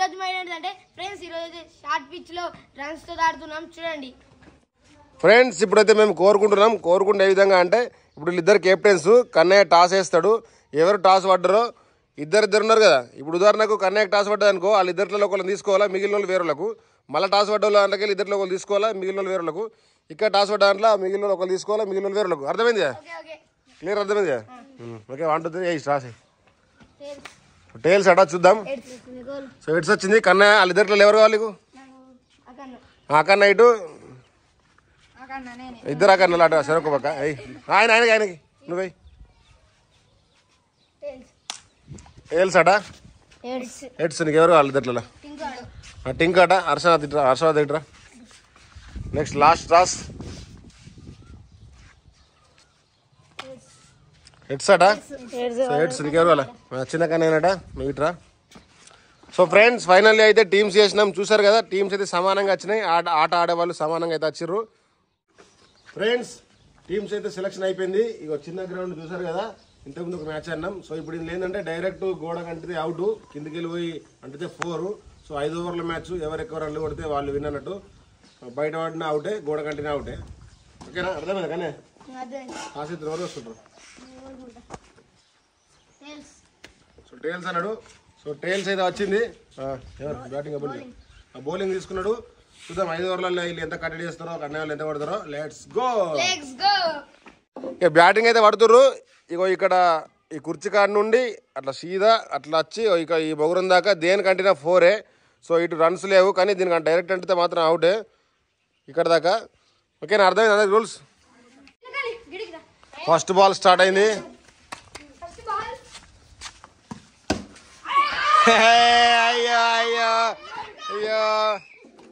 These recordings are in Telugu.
ఈరోజు ఏంటంటే ఫ్రెండ్స్ ఈరోజు షార్ట్ పిచ్ లో రన్స్ తో ఆడుతున్నాం చూడండి ఫ్రెండ్స్. ఇప్పుడైతే మేము కోరుకుంటే ఏ విధంగా అంటే ఇప్పుడు వీళ్ళిద్దరు కెప్టెన్స్. కన్నయ్య టాస్ వేస్తాడు, ఎవరు టాస్ పడ్డారో ఇద్దరు ఉన్నారు కదా. ఇప్పుడు ఉదాహరణకు కన్నయ్యకి టాస్ పడ్డా అనుకో, వాళ్ళిద్దరిలో ఒకళ్ళు తీసుకోవాలా, మిగిలిన వాళ్ళు వేరేలకు. మళ్ళీ టాస్ పడ్డ వాళ్ళు దాంట్లోకి ఇద్దరిలో ఒకళ్ళు తీసుకోవాలా, మిగిలిన వాళ్ళు వేరేలకు. ఇక్కడ టాస్ పడ్డ దాంట్లో మిగిలిన వాళ్ళు ఒకళ్ళు తీసుకోవాలా, మిగిలిన వాళ్ళు వేరేలకు. అర్థమైంది కదా? క్లియర్ అర్థమైంది కదా? ఓకే, 1 2 3 రాసి టైల్స్ అటా చూద్దాం. సో ఎట్స్ వచ్చింది కన్నయ్య, వాళ్ళిద్దరిలో ఎవరు కావాలి నీకు? అకన్న ఇటు ఇద్దరు అకన్నలు అటు సరే ఒక పక్క ఆయనకి నువ్వు టైల్స్ అటా ఎట్స్ నీకు ఎవరు కావాలి ఇద్దరిలో? టింక్ అట హర్షనాథ్ ఇట్రా. నెక్స్ట్ లాస్ట్ టాస్ హెడ్స్ అట. సో హెడ్స్ నీకు ఎవరు కావాలి? చిన్న కన్నయ్యనట నువ్వు ఇట్రా. సో ఫ్రెండ్స్ ఫైనల్లీ అయితే టీమ్స్ చేసినాం. చూసారు కదా, టీమ్స్ అయితే సమానంగా వచ్చినాయి. ఆట ఆడేవాళ్ళు సమానంగా అయితే వచ్చిర్రు. ఫ్రెండ్స్ టీమ్స్ అయితే సెలెక్షన్ అయిపోయింది. ఇక చిన్న గ్రౌండ్ చూసారు కదా, ఇంతకుముందు ఒక మ్యాచ్ అన్నాం. సో ఇప్పుడు ఇది ఏంటంటే డైరెక్ట్ గోడ కంటితే అవుట్, కిందికి వెళ్ళిపోయి అంటితే 4. సో 5 ఓవర్ల మ్యాచ్, ఎవరు ఎక్కువ రన్లు కొడితే వాళ్ళు విన్ అన్నట్టు. బయట పడిన అవుటే, గోడ కంటిన అవుటే. ఓకేనా? అర్థమైంది కానీ ఆసక్తి ఎవరు వస్తుంటారు. సో టైల్స్ అన్నాడు. సో టైల్స్ అయితే వచ్చింది. ఎవరు బ్యాటింగ్ బౌలింగ్ తీసుకున్నాడు. చూద్దాం 5 ఓవర్లలో వీళ్ళు ఎంత కట్టడి చేస్తారో, కన్నయ్య వాళ్ళు ఎంత పడతారో. Let's go. ఇక బ్యాటింగ్ అయితే పడుతుర్రు. ఇగో ఇక్కడ ఈ కుర్చీ కాడ నుండి అట్లా సీదా అట్లా వచ్చి ఇక ఈ బొగురం దాకా దేనికంటే 4. సో ఇటు రన్స్ లేవు, కానీ దీనికి డైరెక్ట్ అంటే మాత్రం అవుటే ఇక్కడ దాకా. ఓకేనా? అర్థమైంది అదే రూల్స్. ఫస్ట్ బాల్ స్టార్ట్ అయింది. అయ్యో అయ్యో అయ్యో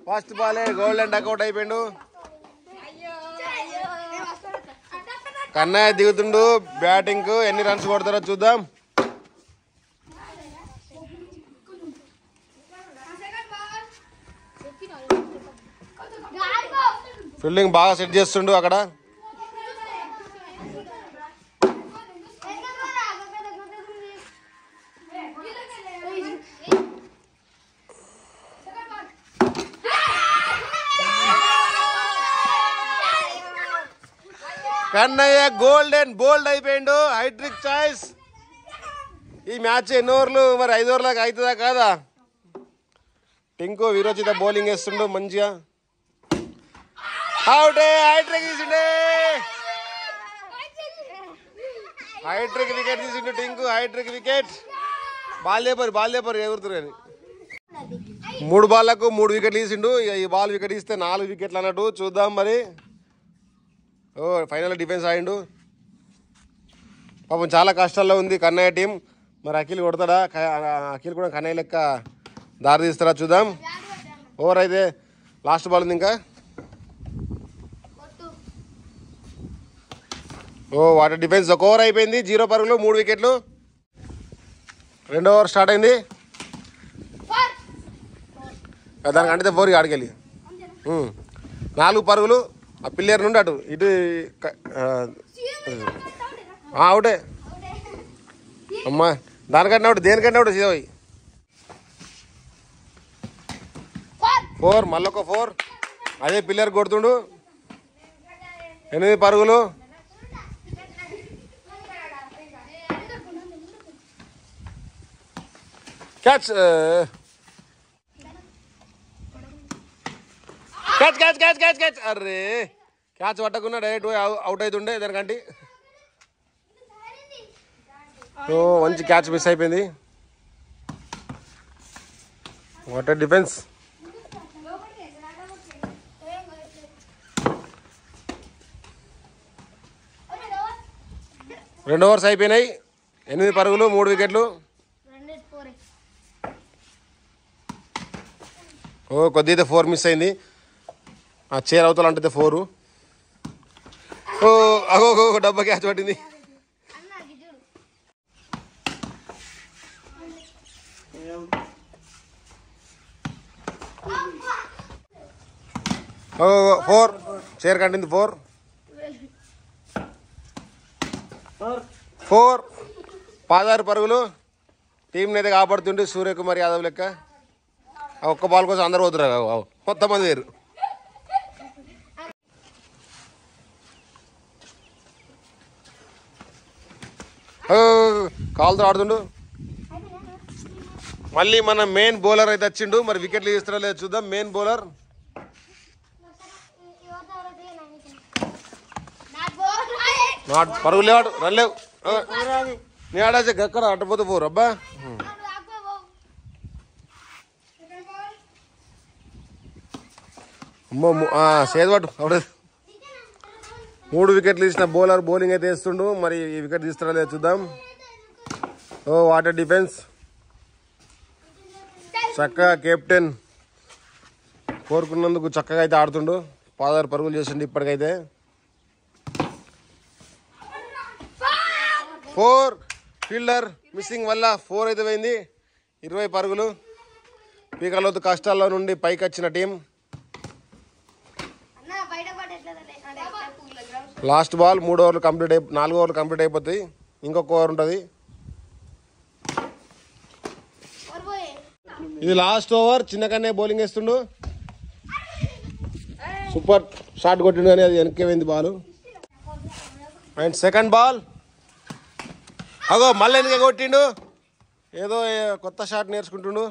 ఫస్ట్ బాలే గోల్డెన్ డక్అవుట్ అయిపోయిండు. కన్నయ్య దిగుతుండు బ్యాటింగ్ కు. ఎన్ని రన్స్ కొడతారో చూద్దాం. ఫీల్డింగ్ బాగా సెట్ చేస్తుండు అక్కడ. కన్నయ్య గోల్డెన్ బోల్డ్ అయిపోయిండు. Hattrick choice. ఈ మ్యాచ్ ఎన్ని ఓవర్లు మరి? 5 ఓవర్లకు అవుతుందా కాదా? టింకు విరోచిత బౌలింగ్ వేస్తుండు మంచిగా. అవుటే, హైట్రిక్ తీసిండే. హైట్రిక్ వికెట్ తీసిండు టింకు. Hattrick wicket. బాల్ లేపరు ఎగురుతురు. 3 బాళ్లకు 3 వికెట్లు తీసిండు. ఇక ఈ బాల్ వికెట్ తీస్తే 4 వికెట్లు అన్నట్టు. చూద్దాం మరి. ఓ ఫైనల్ డిఫెన్స్ ఆడిండు. పాపం చాలా కష్టాల్లో ఉంది కన్నయ్య టీం. మరి అఖిల్ కొడతాడా? అఖిల్ కూడా కన్నయ్య లెక్క దారి తీస్తారా చూద్దాం. ఓవర్ అయితే లాస్ట్ బాల్ ఉంది ఇంకా. ఓ వాటర్ డిఫెన్స్. ఒక ఓవర్ అయిపోయింది. 0 పరుగులు 3 వికెట్లు. 2వ ఓవర్ స్టార్ట్ అయింది. దానికి అంటే 4 ఆడికెళ్ళి 4 పరుగులు. ఆ పిల్లర్ నుండి అటు ఇటు అవుటే. అమ్మా దానికంటే అవుట్, దేనికంటే అవుట్ సీదోయ్. 4 మళ్ళొక 4. అదే పిల్లర్ కొడుతుండు. 8 పరుగులు. Catch catch catch catch catch catch. Array catch పట్టకుండా డైరెక్ట్ అవుట్ అవుతుండే దానికంటే. సో మంచి క్యాచ్ మిస్ అయిపోయింది. Water defence. రెండు ఓవర్స్ అయిపోయినాయి. 8 పరుగులు 3 వికెట్లు. ఓ కొద్దిగా 4 మిస్ అయింది. ఆ చైర్ అవతల అంటే 4. ఓ అగో డబ్బా క్యాచ్ పట్టింది. ఓ 4 చైర్ కంటింది. 4 16 పరుగులు. టీంని అయితే కాపాడుతుండే సూర్యకుమార్ యాదవ్ లెక్క. ఒక్క బాల్ కోసం అందరు పోతున్నారు, మొత్తం మంది వేరు. కాలుతో ఆడుతుండు. మళ్ళీ మన మెయిన్ బౌలర్ అయితే వచ్చిండు. మరి వికెట్లు తీస్తారో లేదు చూద్దాం. మెయిన్ బౌలర్ పరుగులు లేవాడు, రన్ లేవు. నీ ఆడాచే గక్కడ అట్టపోతే పోరు అబ్బా. సేదవాడు అప్పుడు 3 వికెట్లు తీసిన బౌలర్ బౌలింగ్ అయితే వేస్తుండు. మరి ఈ వికెట్ తీస్తారో లేదు చూద్దాం. ఓ వాటర్ డిఫెన్స్ చక్కగా కెప్టెన్ కోరుకున్నందుకు చక్కగా అయితే ఆడుతుండు. 16 పరుగులు చేసిండు ఇప్పటికైతే. 4 ఫీల్డర్ మిస్సింగ్ వల్ల 4 అయితే పోయింది. 20 పరుగులు. పీకలోతు కష్టాల్లో నుండి పైకి వచ్చిన టీం. లాస్ట్ బాల్ 3 ఓవర్లు కంప్లీట్ 4 ఓవర్లు కంప్లీట్ అయిపోతాయి. ఇంకొక ఓవర్ ఉంటుంది. ఇది లాస్ట్ ఓవర్. చిన్నకన్నే బౌలింగ్ వేస్తుండు. సూపర్ షాట్ కొట్టిండు కానీ అది వెనక్కి పోయింది బాల్. అండ్ సెకండ్ బాల్ అగో మళ్ళీ వెనకే కొట్టిండు. ఏదో కొత్త షాట్ నేర్చుకుంటుండు.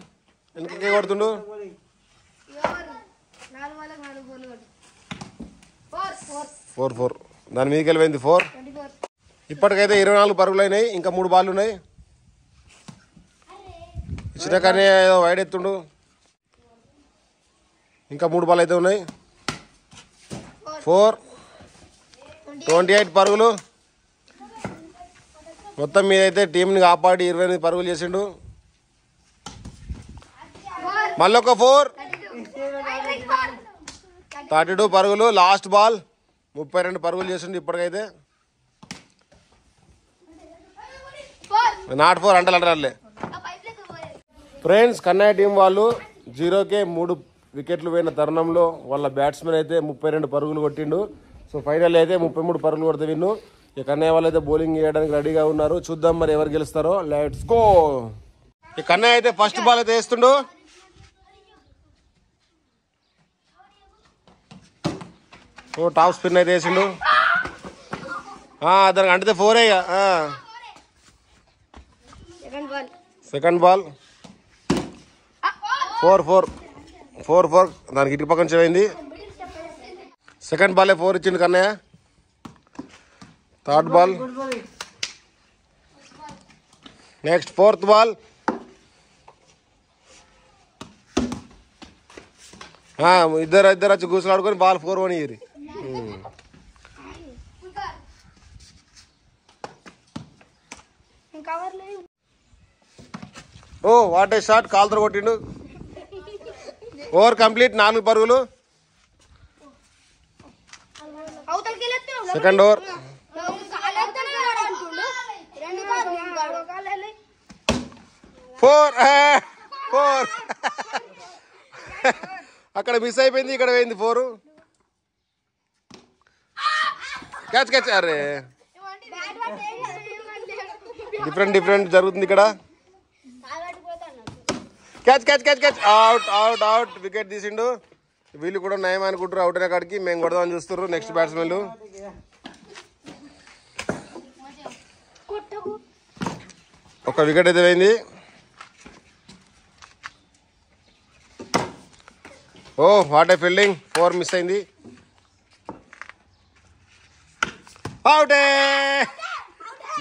వెనకే కొడుతుండు. 4 దాని మీదకి వెళ్ళిపోయింది 4. ఇప్పటికైతే 24 పరుగులు అయినాయి. ఇంకా 3 బాల్ ఉన్నాయి. చిన్నకనే ఏదో వైడ్ ఎత్తుండు. ఇంకా 3 బాల్ అయితే ఉన్నాయి. 4 28 పరుగులు. మొత్తం మీద అయితే టీంని కాపాడి 28 పరుగులు చేసిండు. మళ్ళొక 4 32 పరుగులు. లాస్ట్ బాల్ 32 పరుగులు చేసిండు ఇప్పటికైతే. నాట్ 4 అంటలే. ఫ్రెండ్స్ కన్నయ్య టీం వాళ్ళు 0కే 3 వికెట్లు పోయిన తరుణంలో వాళ్ళ బ్యాట్స్మెన్ అయితే 32 పరుగులు కొట్టిండు. సో ఫైనల్ అయితే 33 పరుగులు కొడితే విన్ను. ఇక కన్నయ్య వాళ్ళు అయితే బౌలింగ్ చేయడానికి రెడీగా ఉన్నారు. చూద్దాం మరి ఎవరు గెలుస్తారో. Let's go. ఈ కన్నయ్య అయితే ఫస్ట్ బాల్ అయితే వేస్తుండు. టాప్ స్పిన్ అయితే వేసిండు. దానికి అంటే 4 సెకండ్ బాల్ 4 దానికి ఇటు పక్కన పోయింది. సెకండ్ బాల్ 4 ఇచ్చిండు Kannayya. Third ball. Next 4th ball. ఇద్దరు వచ్చి కూర్చోలాడుకొని బాల్ 4 పోనీరు. Oh what a shot. కాల్తో కొట్టిండు. ఓవర్ కంప్లీట్ 4 పరుగులు. Second over. 4 అక్కడ మిస్ అయిపోయింది. ఇక్కడ పోయింది 4. క్యాచ్. అరే డిఫరెంట్ జరుగుతుంది ఇక్కడ. క్యాచ్. అవుట్. వికెట్ తీసిండు. వీళ్ళు కూడా నయం అనుకుంటారు. అవుట్ అయిన కాడికి మేము కొడదామని చూస్తారు నెక్స్ట్ బ్యాట్స్మెన్లు. ఒక వికెట్ అయితే పోయింది. Oh what a fielding. 4 miss అయింది. అవుటే.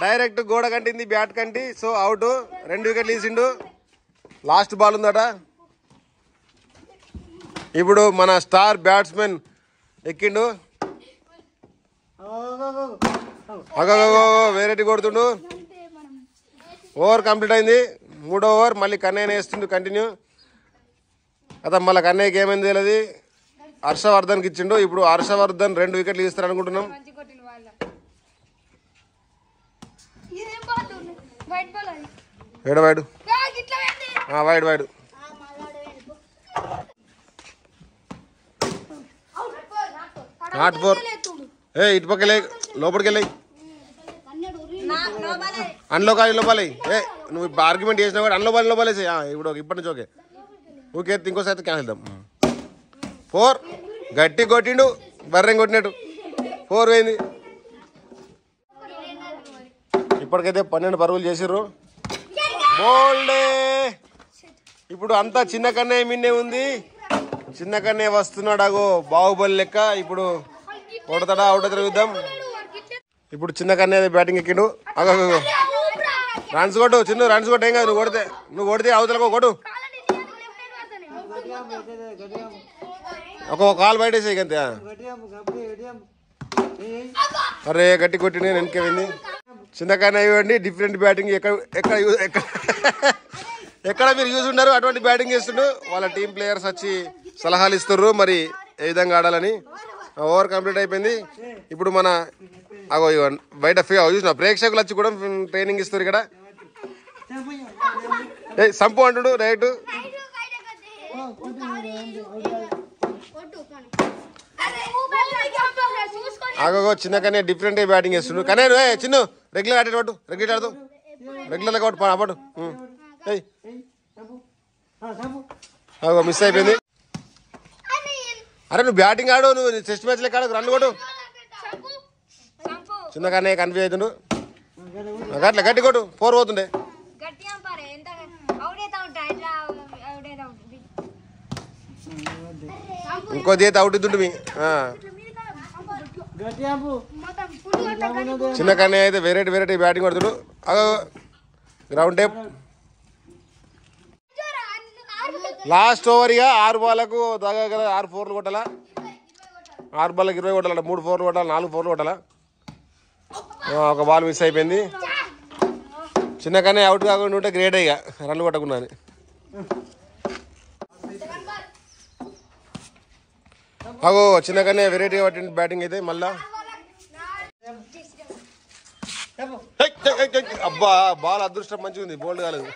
డైరెక్ట్ గోడ కంటింది బ్యాట్ కంటి. So out. 2 వికెట్లు తీసిండు. లాస్ట్ బాల్ ఉందట. ఇప్పుడు మన స్టార్ బ్యాట్స్మెన్ ఎక్కిండు. వేరేటి కొడుతుండు. ఓవర్ కంప్లీట్ అయింది. 3వ ఓవర్. మళ్ళీ కన్నయ్యనే వేస్తుండు కంటిన్యూ. అతను మళ్ళీ కన్నయ్యకి ఏమైంది తెలియదు. హర్షవర్ధన్కి ఇచ్చిండు. ఇప్పుడు హర్షవర్ధన్ 2 వికెట్లు తీస్తారు అనుకుంటున్నాం. Wide not 4. ఇటు పక్క లోపలికి వెళ్ళి అందులో కాదు లోపలి. నువ్వు ఆర్గ్యుమెంట్ చేసినా కూడా అందులో బాల్ వేసాయి. ఇప్పుడు ఇప్పటి నుంచి ఓకే. ఊకే ఇంకోసారి క్యాన్సిల్ చేద్దాం 4 గట్టి కొట్టిండు బర్రెం కొట్టినట్టు 4 పోయింది ఇప్పటికైతే 12 పరుగులు చేసిర్రు బోల్డే ఇప్పుడు అంతా చిన్న కన్నయ్య మిన్నే ఉంది చిన్న కన్నయ్య వస్తున్నాడు అగో బాహుబలి లెక్క ఇప్పుడు కొడతాడా అవుట్ తిరుగుద్దాం ఇప్పుడు చిన్న కన్నయ్య బ్యాటింగ్ ఎక్కిండు అగో రన్స్ కొట్టు చిన్న రన్స్ కొట్టు ఏం కాదు నువ్వు కొడితే అవతలకు కొట్టు ఒక కాల్ బయటేసే అంతే అరే గట్టి కొట్టి నేను వెనక్కి చిన్న కన్నయ్య ఇవ్వండి డిఫరెంట్ బ్యాటింగ్ ఎక్కడ మీరు యూజ్ ఉన్నారు అటువంటి బ్యాటింగ్ చేస్తుండ్రు వాళ్ళ టీం ప్లేయర్స్ వచ్చి సలహాలు ఇస్తుర్రు మరి ఏ విధంగా ఆడాలని ఓవర్ కంప్లీట్ అయిపోయింది ఇప్పుడు మన అగో బయట చూసిన ప్రేక్షకులు వచ్చి కూడా ట్రైనింగ్ ఇస్తారు ఇక్కడ సంపు అంటుడు రైట్ అగో చిన్నకనే డిఫరెంట్ బ్యాటింగ్ చేస్తుండు కానీ చిన్న రెగ్యులర్ ఆడేటట్టు రెగ్యులర్ ఆడతావు రెగ్యులర్ కాబట్టి అప్పుడు అగో మిస్ అయిపోయింది అరే నువ్వు బ్యాటింగ్ ఆడు నువ్వు టెస్ట్ మ్యాచ్ లెక్క ఆడు రన్ కొట్టు చిన్నగానే కన్ఫ్యూజ్ అవుతుండు అట్లా గట్టి కొట్టు 4 పోతుండే ఇంకో చేతి అవుట్ ఇద్దుంటు మీ చిన్న కన్నయ్య అయితే వెరైటీ బ్యాటింగ్ కొడుతుడు గ్రౌండ్ టేప్ లాస్ట్ ఓవర్ ఇక 6 బాలకు దగ్గర 6 4 కొట్టాలా 6 బాల్కి 20 కొట్టాల 3 4 కొట్టాలి 4 4 కొట్టాలా ఒక బాల్ మిస్ అయిపోయింది చిన్న కన్నయ్య అవుట్ కాకుండా ఉంటే గ్రేట్ ఇక రన్లు కొట్టకున్నాను అగో చిన్న కన్నయ్య వెరైటీ బ్యాటింగ్ అయితే మళ్ళా అబ్బా బాల్ అదృష్టం మంచిగా ఉంది బోల్డ్ కాలేదు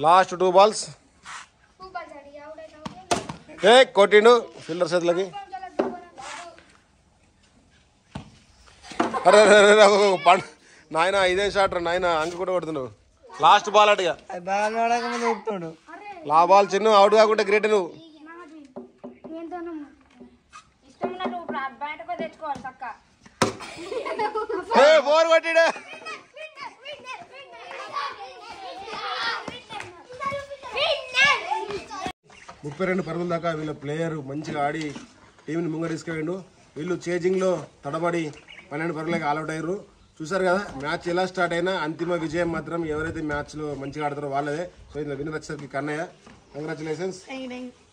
లాస్ట్ 2 బాల్స్ కొట్టిండు ఫీల్డర్ చేతులకి అరే నాయన 5 షాట్ నాయన అంక కూడా కొడుతున్నావు లాస్ట్ బాల్ అటుగా లా బాల్ చిన్న అవుట్ కాకుండా గ్రేట్ నువ్వు బోర్ కొట్టిడు 32 పరుగుల దాకా వీళ్ళ ప్లేయర్ మంచిగా ఆడి టీంని ముంగ తీసుకెళ్ళిండు వీళ్ళు చేజింగ్లో తడబడి 12 పరుగులకి ఆల్అౌట్ అయ్యారు చూసారు కదా మ్యాచ్ ఎలా స్టార్ట్ అయినా అంతిమ విజయం మాత్రం ఎవరైతే మ్యాచ్లో మంచిగా ఆడతారో వాళ్ళదే సో ఇందులో విన్నర్ వచ్చేసరికి కన్నయ్య కంగ్రాచులేషన్స్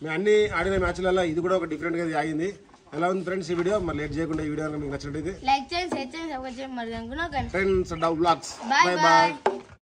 మేము అన్ని ఆడిన మ్యాచ్లలో ఇది కూడా ఒక డిఫరెంట్గా ఆగింది ఎలా ఉంది ఫ్రెండ్స్ ఈ వీడియో మరి లేట్ చేయకుండా ఈ వీడియో మీకు నచ్చినట్టు లైక్ చేయండి షేర్ చేయండి సబ్స్క్రైబ్ చేయండి మరి అనుకున్నా ఫ్రెండ్స్ డౌ బ్లాగ్స్ బై బాయ్